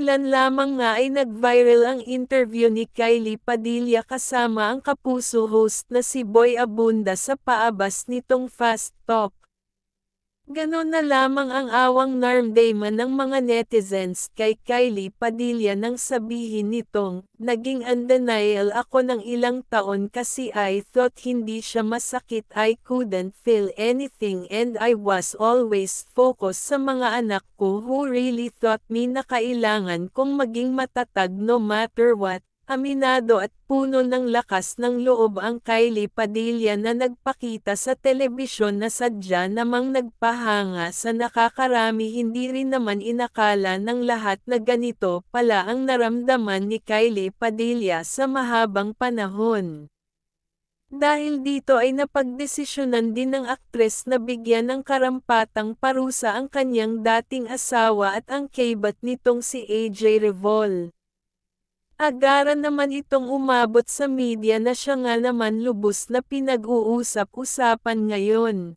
Kamakailan lamang nga ay nag-viral ang interview ni Kylie Padilla kasama ang Kapuso host na si Boy Abunda sa paabas nitong Fast Talk. Ganon na lamang ang awang narmdaman ng mga netizens kay Kylie Padilla nang sabihin nitong, "Naging undenial ako ng ilang taon kasi I thought hindi siya masakit, I couldn't feel anything and I was always focused sa mga anak ko who really taught me na kailangan kong maging matatag no matter what." Aminado at puno ng lakas ng loob ang Kylie Padilla na nagpakita sa telebisyon na sadya namang nagpahanga sa nakakarami. Hindi rin naman inakala ng lahat na ganito pala ang naramdaman ni Kylie Padilla sa mahabang panahon. Dahil dito ay napagdesisyonan din ng aktres na bigyan ng karampatang parusa ang kanyang dating asawa at ang keybat nitong si AJ Revol. Agaran naman itong umabot sa media na siya nga naman lubos na pinag-uusap-usapan ngayon.